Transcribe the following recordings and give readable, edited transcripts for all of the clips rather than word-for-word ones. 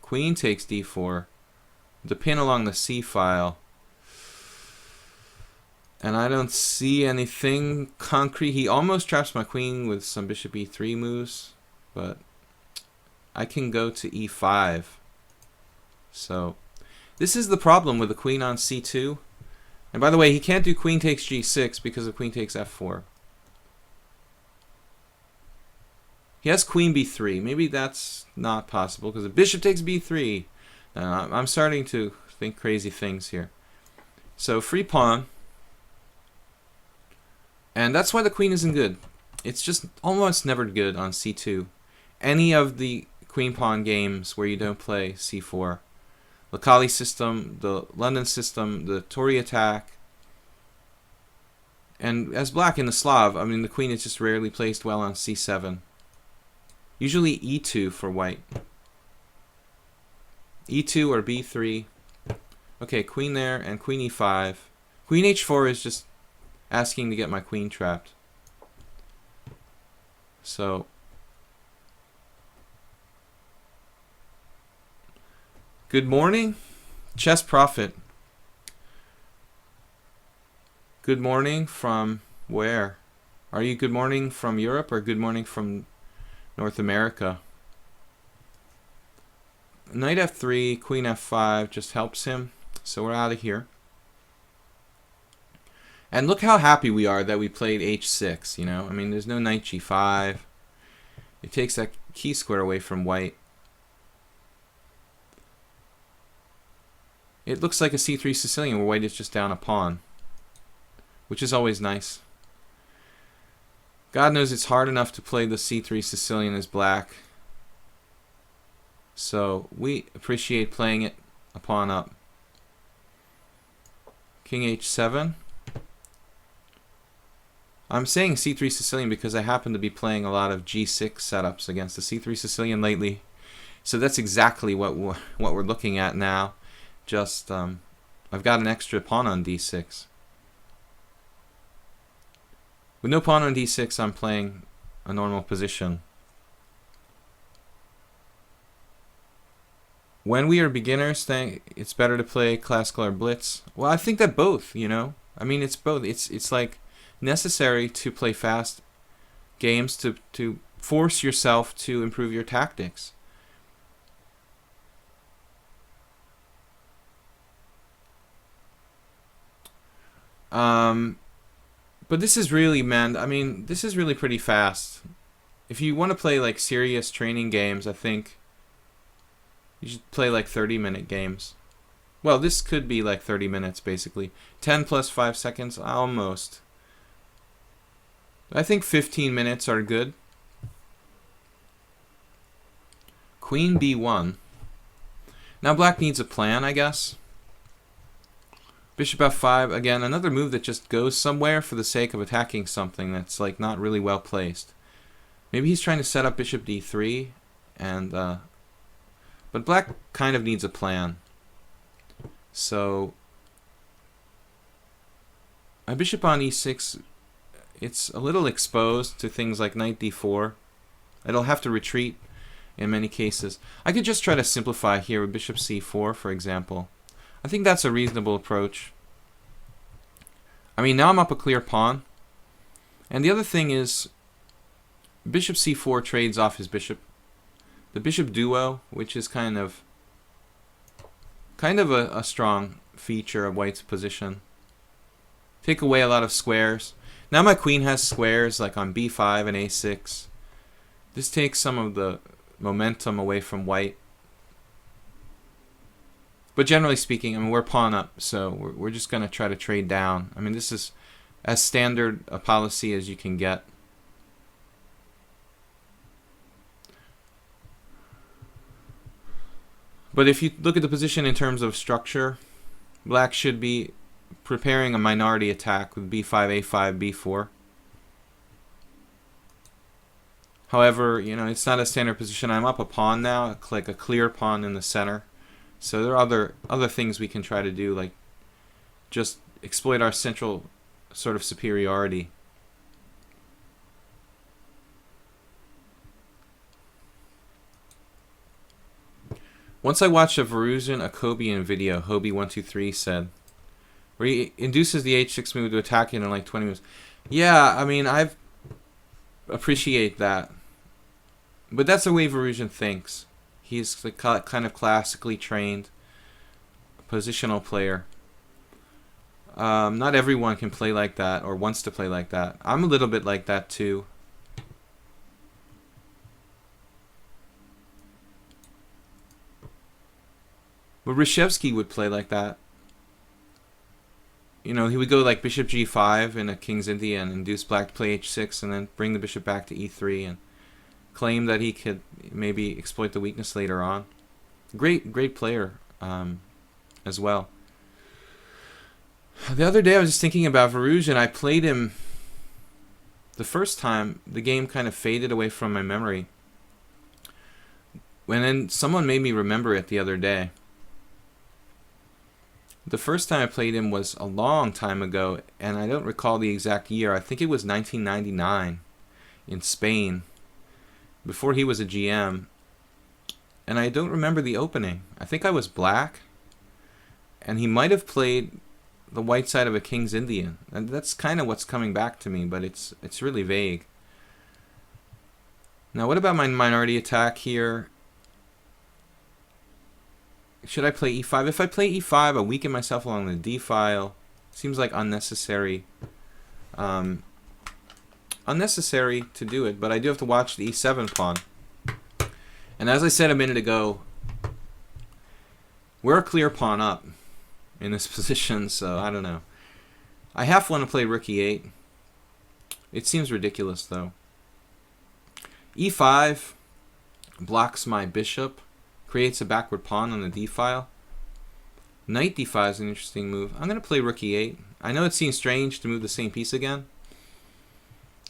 Queen takes d4. The pin along the c file. And I don't see anything concrete. He almost traps my queen with some bishop e3 moves, but I can go to e5. So this is the problem with the queen on c2. And by the way, he can't do queen takes g6 because of queen takes f4. He has queen b3. Maybe that's not possible because the bishop takes b3. I'm starting to think crazy things here. So free pawn. And that's why the queen isn't good. It's just almost never good on c2. Any of the queen pawn games where you don't play c4. The Kali system, the London system, the Tory attack. And as black in the Slav, I mean the queen is just rarely placed well on c7. Usually e2 for white. e2 or b3. Okay, queen there and queen e5. Queen h4 is just asking to get my queen trapped. So good morning, Chess Prophet. Good morning from where? Are you good morning from Europe or good morning from North America? Knight f3, queen f5 just helps him. So we're out of here. And look how happy we are that we played h6, you know? I mean, there's no knight g5. It takes that key square away from white. It looks like a c3 Sicilian where white is just down a pawn, which is always nice. God knows it's hard enough to play the c3 Sicilian as black. So we appreciate playing it a pawn up. King h7. I'm saying c3 Sicilian because I happen to be playing a lot of g6 setups against the c3 Sicilian lately. So that's exactly what we're looking at now. Just I've got an extra pawn on d6. With no pawn on d6, I'm playing a normal position. When we are beginners, it's better to play classical or blitz. Well, I think that both, you know. I mean, it's both. It's like necessary to play fast games to force yourself to improve your tactics. But this is really, man, I mean, this is really pretty fast. If you want to play like serious training games, I think you should play like 30-minute games. Well, this could be like 30 minutes basically. 10 plus 5 seconds, almost. I think 15 minutes are good. Queen b1. Now black needs a plan, I guess. Bishop f5, again, another move that just goes somewhere for the sake of attacking something that's like not really well placed. Maybe he's trying to set up bishop d3, and but black kind of needs a plan. So a bishop on e6, it's a little exposed to things like knight d4. It'll have to retreat in many cases. I could just try to simplify here with bishop c4, for example. I think that's a reasonable approach. I mean, now I'm up a clear pawn. And the other thing is, bishop c4 trades off his bishop. The bishop duo, which is kind of a strong feature of white's position. Take away a lot of squares. Now my queen has squares like on b5 and a6. This takes some of the momentum away from white. But generally speaking, I mean, we're pawn up, so we're just going to try to trade down. I mean, this is as standard a policy as you can get. But if you look at the position in terms of structure, black should be preparing a minority attack with b5, a5, b4. However, you know, it's not a standard position. I'm up a pawn now, like a clear pawn in the center. So there are other things we can try to do, like just exploit our central sort of superiority. Once I watched a Verusian Akobian video, Hobie123 said, where he induces the h6 move to attack it in like 20 moves. Yeah, I mean, I appreciate that. But that's the way Verusian thinks. He's the kind of classically trained positional player. Not everyone can play like that or wants to play like that. I'm a little bit like that too. But Reshevsky would play like that. You know, he would go like bishop g5 in a King's India and induce black to play h6 and then bring the bishop back to e3 and claim that he could maybe exploit the weakness later on. Great player as well. The other day I was just thinking about Verusian. I played him the first time. The game kind of faded away from my memory. And then someone made me remember it the other day. The first time I played him was a long time ago, and I don't recall the exact year. I think it was 1999 in Spain, before he was a GM. And I don't remember the opening. I think I was black, and he might have played the white side of a King's Indian. And that's kind of what's coming back to me, but it's really vague. Now, what about my minority attack here? Should I play e5? If I play e5, I weaken myself along the d file. Seems like unnecessary. Unnecessary to do it, but I do have to watch the e7 pawn. And as I said a minute ago, we're a clear pawn up in this position, so I don't know. I half want to play rook e8. It seems ridiculous, though. e5 blocks my bishop. Creates a backward pawn on the d file. Knight d5 is an interesting move. I'm going to play rook e8. I know it seems strange to move the same piece again,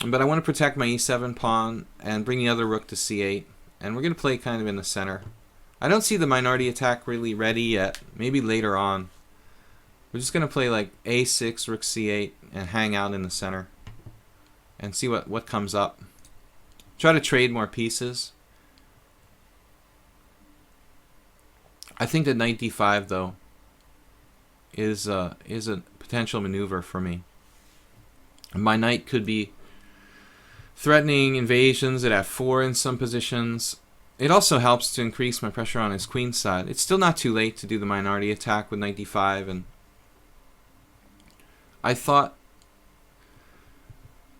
but I want to protect my e7 pawn and bring the other rook to c8. And we're going to play kind of in the center. I don't see the minority attack really ready yet. Maybe later on. We're just going to play like a6, rook c8, and hang out in the center. And see what comes up. Try to trade more pieces. I think that knight d5 though is a potential maneuver for me. My knight could be threatening invasions at f4 in some positions. It also helps to increase my pressure on his queen side. It's still not too late to do the minority attack with knight d5, and I thought,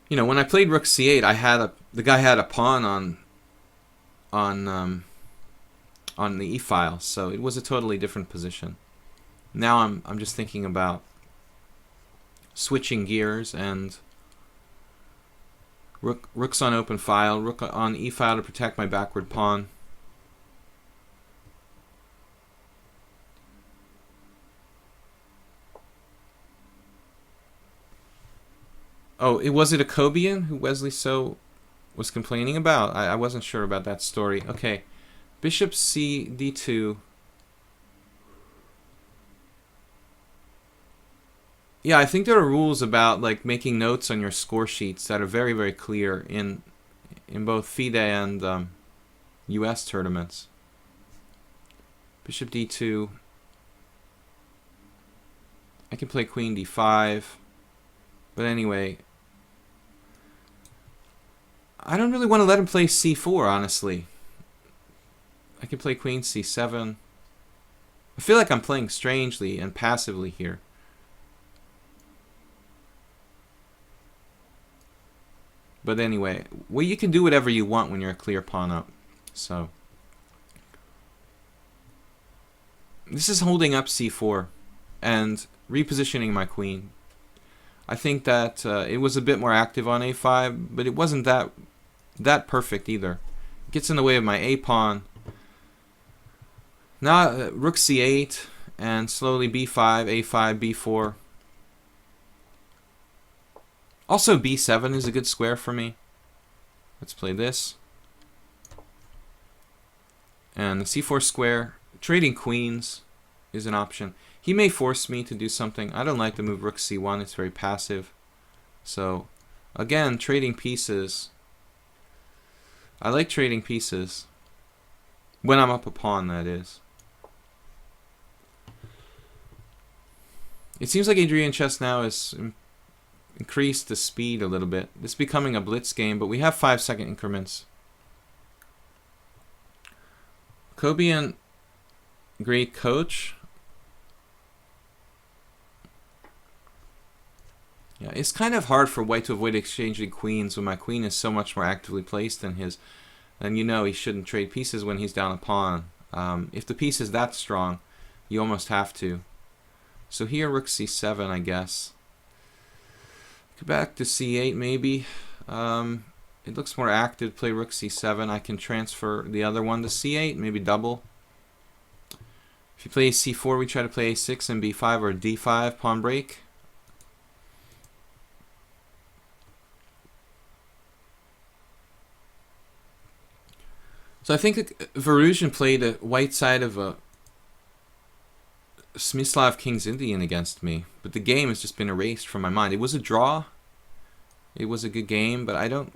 you know, when I played rook c8, the guy had a pawn on the e file, so it was a totally different position. Now I'm just thinking about switching gears and rook's on open file, rook on e file to protect my backward pawn. Oh, was it Akobian who Wesley So was complaining about? I wasn't sure about that story. Okay. Bishop c d2. Yeah, I think there are rules about like making notes on your score sheets that are very, very clear in both FIDE and US tournaments. Bishop d2. I can play queen d5. But anyway, I don't really want to let him play c4, honestly. I can play queen c7. I feel like I'm playing strangely and passively here. But anyway, well, you can do whatever you want when you're a clear pawn up. So this is holding up c4 and repositioning my queen. I think that it was a bit more active on a5, but it wasn't that perfect either. It gets in the way of my a pawn. Now rook c8 and slowly b5, a5, b4. Also b7 is a good square for me. Let's play this. And the c4 square. Trading queens is an option. He may force me to do something. I don't like the move rook c1. It's very passive. So again, trading pieces. I like trading pieces. When I'm up a pawn, that is. It seems like Adrian Chess now has increased the speed a little bit. This is becoming a blitz game, but we have 5-second increments. Kobian, great coach. Yeah, it's kind of hard for white to avoid exchanging queens when my queen is so much more actively placed than his. And you know he shouldn't trade pieces when he's down a pawn. If the piece is that strong, you almost have to. So here, rook c7, I guess. Go back to c8, maybe. It looks more active. Play rook c7. I can transfer the other one to c8, maybe double. If you play c4, we try to play a6 and b5 or d5, pawn break. So I think Varuzhin played a white side of a Smyslov King's Indian against me, but the game has just been erased from my mind. It was a draw. It was a good game, but I don't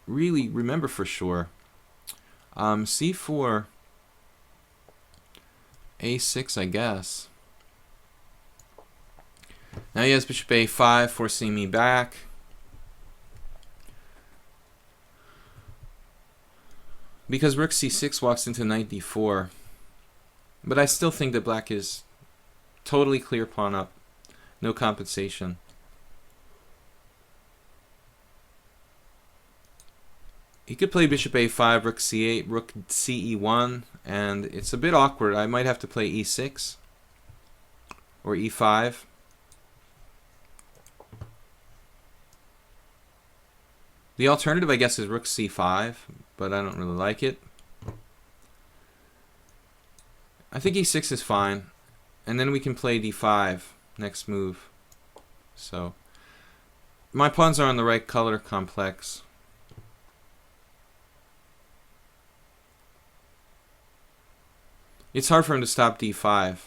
really remember for sure. c4, a6, I guess. Now he has bishop a5, forcing me back. Because rook c6 walks into knight d4. But I still think that black is totally clear pawn up. No compensation. He could play bishop a5, rook c8, rook ce1, and it's a bit awkward. I might have to play e6 or e5. The alternative, I guess, is rook c5, but I don't really like it. I think e6 is fine. And then we can play d5, next move. So, my pawns are on the right color complex. It's hard for him to stop d5.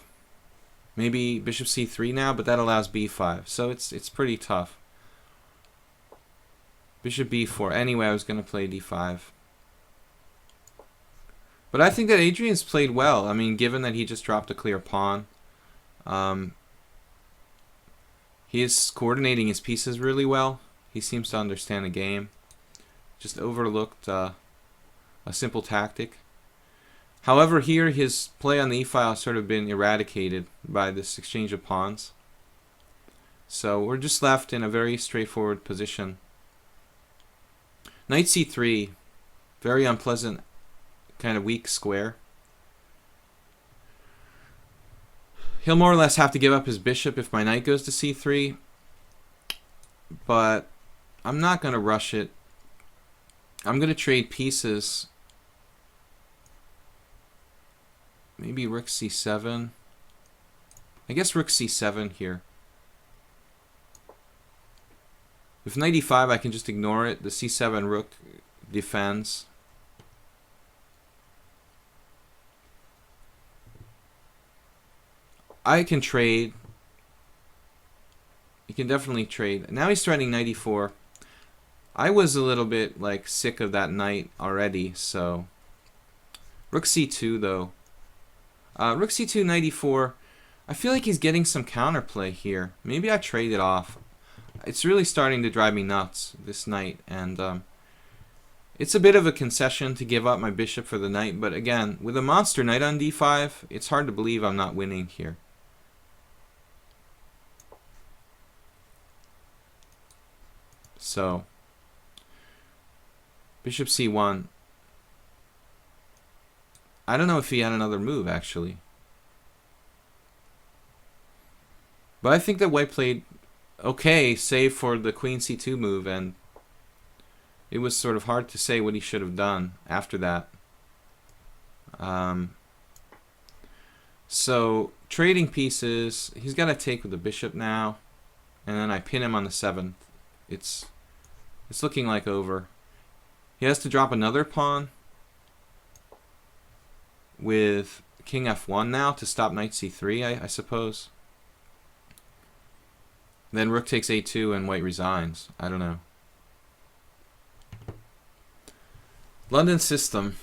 Maybe bishop c3 now, but that allows b5. So it's pretty tough. Bishop b4. Anyway, I was going to play d5. But I think that Adrian's played well. I mean, given that he just dropped a clear pawn. He is coordinating his pieces really well. He seems to understand the game. Just overlooked a simple tactic. However, here his play on the e-file has sort of been eradicated by this exchange of pawns. So we're just left in a very straightforward position. Knight c3, very unpleasant, kind of weak square. He'll more or less have to give up his bishop if my knight goes to c3, but I'm not going to rush it. I'm going to trade pieces. Maybe rook c7. I guess rook c7 here. With knight e5, I can just ignore it. The c7 rook defends. I can trade. You can definitely trade. Now he's threatening knight e4. I was a little bit like sick of that knight already, so rook c2 though. Rook c2, knight e4. I feel like he's getting some counterplay here. Maybe I trade it off. It's really starting to drive me nuts, this knight, and it's a bit of a concession to give up my bishop for the knight, but again, with a monster knight on d5, it's hard to believe I'm not winning here. So, bishop c1. I don't know if he had another move, actually. But I think that white played okay, save for the queen c2 move, and it was sort of hard to say what he should have done after that. So, trading pieces, he's got to take with the bishop now, and then I pin him on the 7th. It's looking like over. He has to drop another pawn with king f1 now to stop knight c3, I suppose. Then rook takes a2 and white resigns. I don't know. London system.